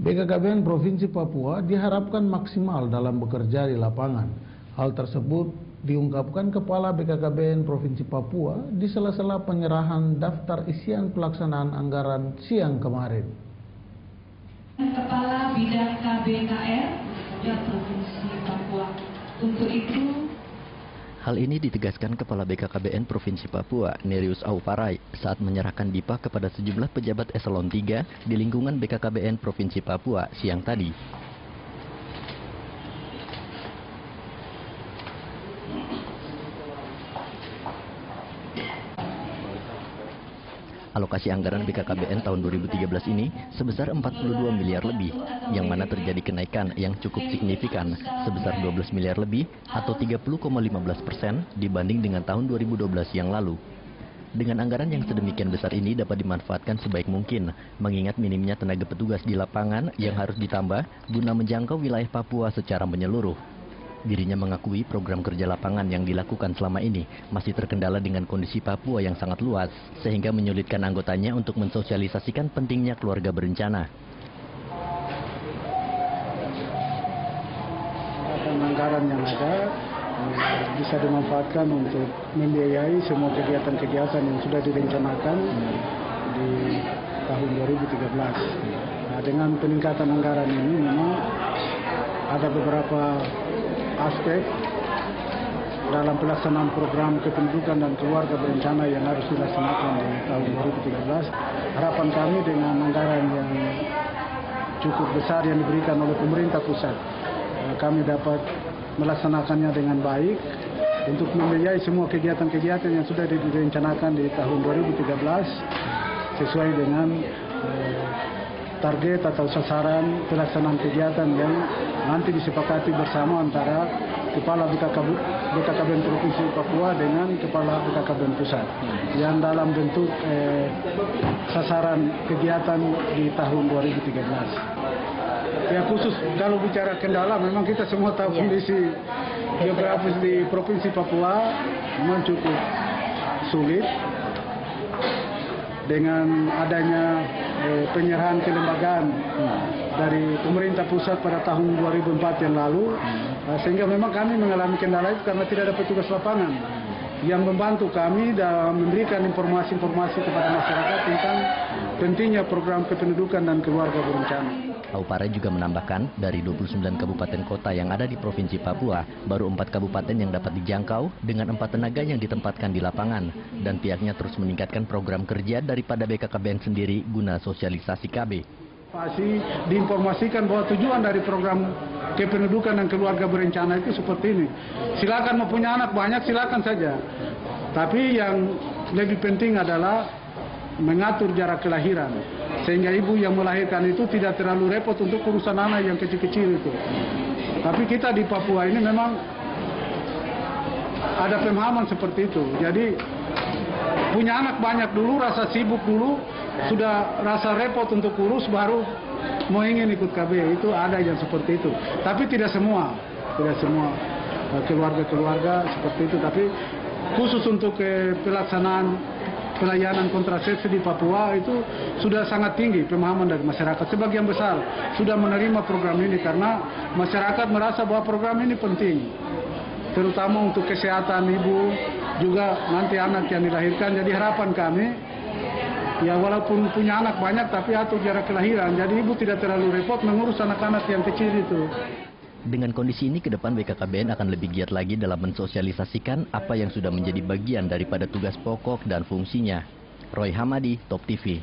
BKKBN Provinsi Papua diharapkan maksimal dalam bekerja di lapangan. Hal tersebut diungkapkan Kepala BKKBN Provinsi Papua di sela-sela penyerahan daftar isian pelaksanaan anggaran siang kemarin. Kepala Bidang KBKR Provinsi Papua. Untuk itu, hal ini ditegaskan Kepala BKKBN Provinsi Papua, Nerius Auparai, saat menyerahkan DIPA kepada sejumlah pejabat eselon 3 di lingkungan BKKBN Provinsi Papua siang tadi. Alokasi anggaran BKKBN tahun 2013 ini sebesar 42 miliar lebih, yang mana terjadi kenaikan yang cukup signifikan sebesar 12 miliar lebih atau 30,15% dibanding dengan tahun 2012 yang lalu. Dengan anggaran yang sedemikian besar ini dapat dimanfaatkan sebaik mungkin, mengingat minimnya tenaga petugas di lapangan yang harus ditambah guna menjangkau wilayah Papua secara menyeluruh. Dirinya mengakui program kerja lapangan yang dilakukan selama ini masih terkendala dengan kondisi Papua yang sangat luas, sehingga menyulitkan anggotanya untuk mensosialisasikan pentingnya keluarga berencana. Anggaran yang ada bisa dimanfaatkan untuk membiayai semua kegiatan-kegiatan yang sudah direncanakan di tahun 2013. Nah, dengan peningkatan anggaran ini memang ada beberapa aspek dalam pelaksanaan program kependudukan dan keluarga berencana yang harus dilaksanakan di tahun 2013. Harapan kami dengan anggaran yang cukup besar yang diberikan oleh pemerintah pusat, kami dapat melaksanakannya dengan baik untuk membiayai semua kegiatan-kegiatan yang sudah direncanakan di tahun 2013 sesuai dengan target atau sasaran pelaksanaan kegiatan yang nanti disepakati bersama antara Kepala BKKBN Provinsi Papua dengan Kepala BKKBN Pusat yang dalam bentuk sasaran kegiatan di tahun 2013. Ya, khusus kalau bicara kendala, memang kita semua tahu kondisi geografis di Provinsi Papua memang cukup sulit. Dengan adanya penyerahan kelembagaan dari pemerintah pusat pada tahun 2004 yang lalu, sehingga memang kami mengalami kendala itu karena tidak ada petugas lapangan yang membantu kami dalam memberikan informasi-informasi kepada masyarakat tentang pentingnya program kependudukan dan keluarga berencana. Auparai juga menambahkan, dari 29 kabupaten kota yang ada di Provinsi Papua, baru 4 kabupaten yang dapat dijangkau dengan 4 tenaga yang ditempatkan di lapangan, dan pihaknya terus meningkatkan program kerja daripada BKKBN sendiri guna sosialisasi KB. Diinformasikan bahwa tujuan dari program kependudukan dan keluarga berencana itu seperti ini. Silakan mau punya anak banyak, silakan saja. Tapi yang lebih penting adalah mengatur jarak kelahiran, sehingga ibu yang melahirkan itu tidak terlalu repot untuk urusan anak yang kecil-kecil itu. Tapi kita di Papua ini memang ada pemahaman seperti itu. Jadi punya anak banyak dulu, rasa sibuk dulu, sudah rasa repot untuk urus, baru mau ingin ikut KB. Itu ada yang seperti itu. Tapi tidak semua keluarga-keluarga seperti itu. Tapi khusus untuk pelaksanaan pelayanan kontrasepsi di Papua itu sudah sangat tinggi pemahaman dari masyarakat. Sebagian besar sudah menerima program ini karena masyarakat merasa bahwa program ini penting, terutama untuk kesehatan ibu, juga nanti anak yang dilahirkan. Jadi harapan kami, ya walaupun punya anak banyak tapi atur jarak kelahiran, jadi ibu tidak terlalu repot mengurus anak-anak yang kecil itu. Dengan kondisi ini, ke depan BKKBN akan lebih giat lagi dalam mensosialisasikan apa yang sudah menjadi bagian daripada tugas pokok dan fungsinya. Roy Hamadi, Top TV.